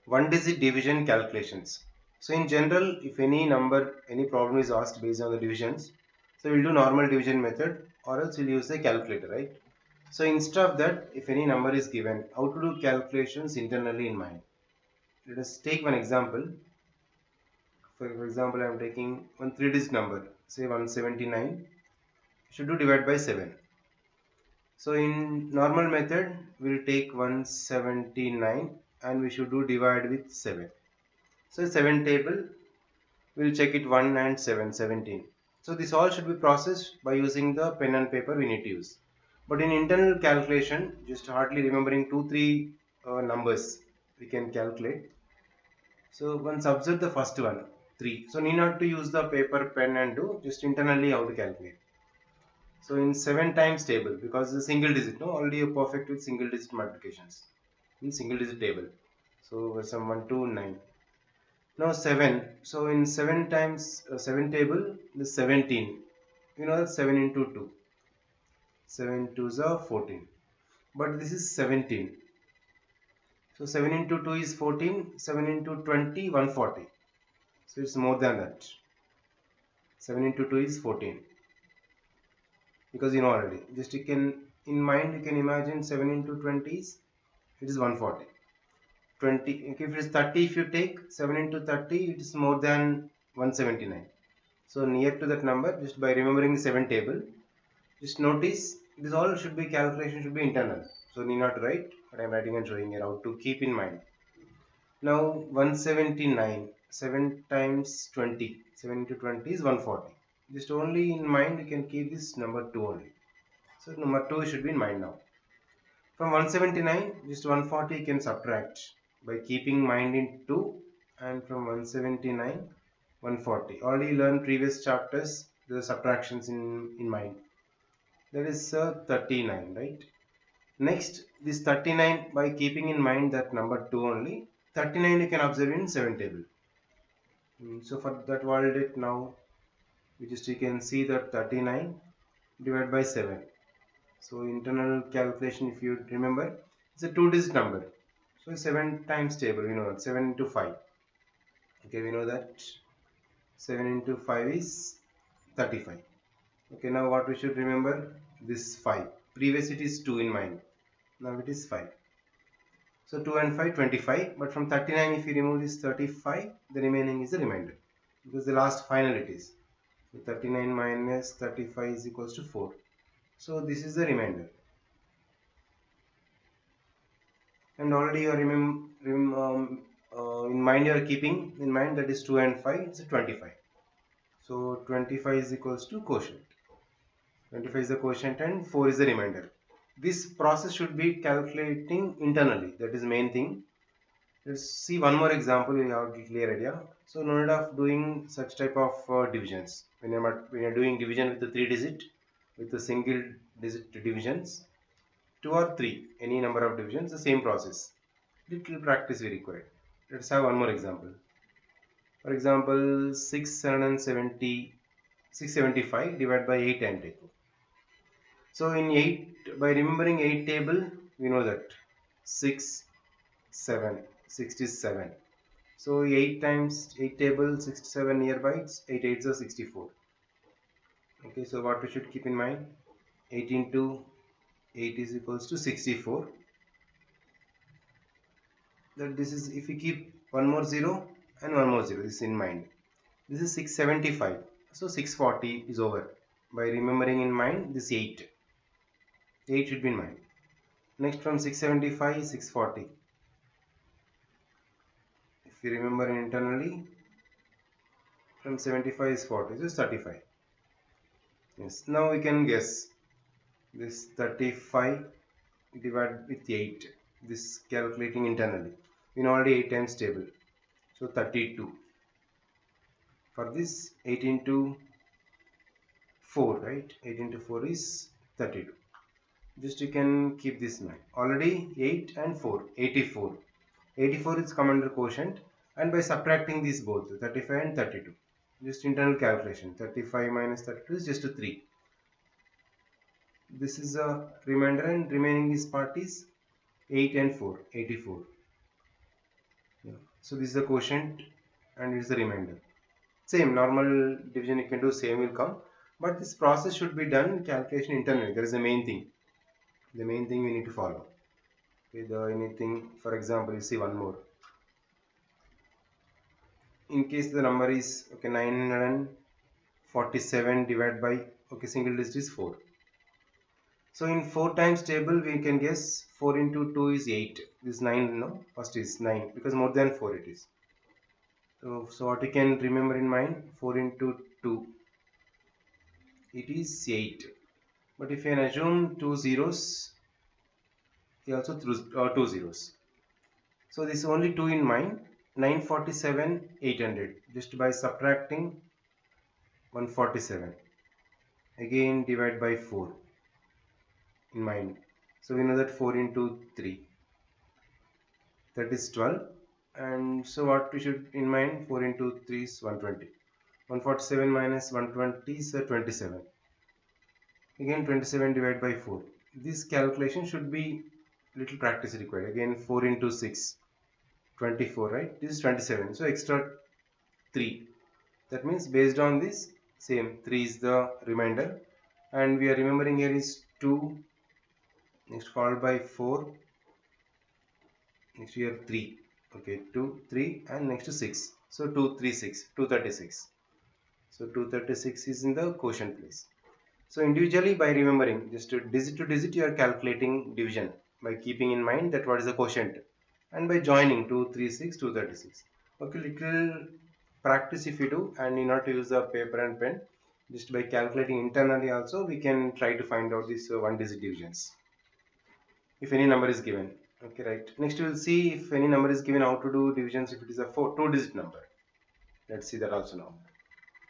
One digit division calculations. So in general, if any number, any problem is asked based on the divisions, so we'll do normal division method or else we'll use the calculator, right? So instead of that, if any number is given, how to do calculations internally in mind. Let us take one example. For example, I am taking one three-digit number, say 179, should do divide by 7. So in normal method, we'll take 179 and we should do divide with 7. So 7 table, we'll check it 1 and 7, 17. So this all should be processed by using the pen and paper we need to use. But in internal calculation, just hardly remembering 2, 3 numbers we can calculate. So once observe the first one, 3. So need not to use the paper, pen and do, just internally how to calculate. So in 7 times table, because it's a single digit, no, already you're perfect with single digit multiplications in single digit table. So some 1 to 9. Now 7. So in 7 times 7 table, the 17. You know that 7 into 2. 7 twos are 14. But this is 17. So 7 into 2 is 14. 7 into 20, 140. So it's more than that. 7 into 2 is 14. Because you know already. Just you can, in mind, you can imagine 7 into 20 is, it is 140. 20, if it is 30, if you take 7 into 30, it is more than 179. So near to that number, just by remembering the 7 table, just notice this all should be calculation should be internal. So need not write, but I am writing and showing here how to keep in mind. Now 179, 7 times 20, 7 into 20 is 140. Just only in mind you can keep this number 2 only. So number 2 should be in mind now. From 179, just 140 you can subtract by keeping mind in 2, and from 179, 140. Already learned previous chapters the subtractions in mind. That is 39, right? Next, this 39 by keeping in mind that number 2 only, 39 you can observe in 7 table. So for that valid it now, you can see that 39 divided by 7. So internal calculation, if you remember, it's a two-digit number. So 7 times table, we know that 7 into 5. Okay, we know that 7 into 5 is 35. Okay, now what we should remember, this 5. Previous it is 2 in mind. Now it is 5. So 2 and 5, 25. But from 39, if you remove this 35, the remaining is the remainder. Because the last final it is. So 39 minus 35 is equals to 4. So this is the remainder. And already you are in mind you are keeping in mind that is 2 and 5, it's a 25. So 25 is equals to quotient. 25 is the quotient and 4 is the remainder. This process should be calculating internally, that is main thing. Let's see one more example, you have a clear idea. So no need of doing such type of divisions. When you're doing division with the 3 digit, with the single digit divisions, 2 or 3, any number of divisions, the same process. Little practice we require. Let's have one more example. For example, 675 divided by 8 and table. So in 8, by remembering 8 table, we know that 6, 7, 67. So 8 times 8 table, 67 nearby, it's 8 8s are 64. Okay, so what we should keep in mind, 8 into 8 is equals to 64. That this is, if we keep one more 0 and one more 0, this is in mind. This is 675. So 640 is over. By remembering in mind this 8. 8 should be in mind. Next from 675, 640. If you remember internally, from 75 is 40, so it's 35. Yes, now we can guess. This 35 divided with 8. This calculating internally. We know already 8 times table. So 32. For this 8 into 4, right? 8 into 4 is 32. Just you can keep this in mind. Already 8 and 4, 84. 84 is come under quotient, and by subtracting these both, 35 and 32. Just internal calculation. 35 minus 32 is just a 3. This is a remainder and remaining is part is 8 and 4, 84. Yeah. So this is the quotient and it's the remainder. Same normal division you can do, same will come, but this process should be done calculation internally. There is the main thing. The main thing we need to follow. Okay, the anything, for example, you see one more. In case the number is okay 947 divided by okay single digit is 4. So in 4 times table we can guess 4 into 2 is 8. This 9 no first is 9 because more than 4 it is. So what you can remember in mind, 4 into 2 it is 8. But if you can assume two zeros, you also through two zeros. So this is only 2 in mind. 947 800 just by subtracting 147. Again divide by 4 in mind. So we know that 4 into 3 that is 12. And so what we should in mind, 4 into 3 is 120. 147 minus 120 is 27. Again 27 divided by 4. This calculation should be little practice required. Again 4 into 6 24, right? This is 27. So extra 3. That means based on this same 3 is the remainder, and we are remembering here is 2, next followed by 4, next here 3. Okay, 2, 3 and next to 6. So 236, 236. So 236 is in the quotient place. So individually by remembering just to digit you are calculating division by keeping in mind that what is the quotient, and by joining 236 236. Okay, little practice if you do, and you not use the paper and pen, just by calculating internally also we can try to find out these one digit divisions if any number is given. Okay, right. Next we will see if any number is given how to do divisions if it is a 2 digit number. Let's see that also now.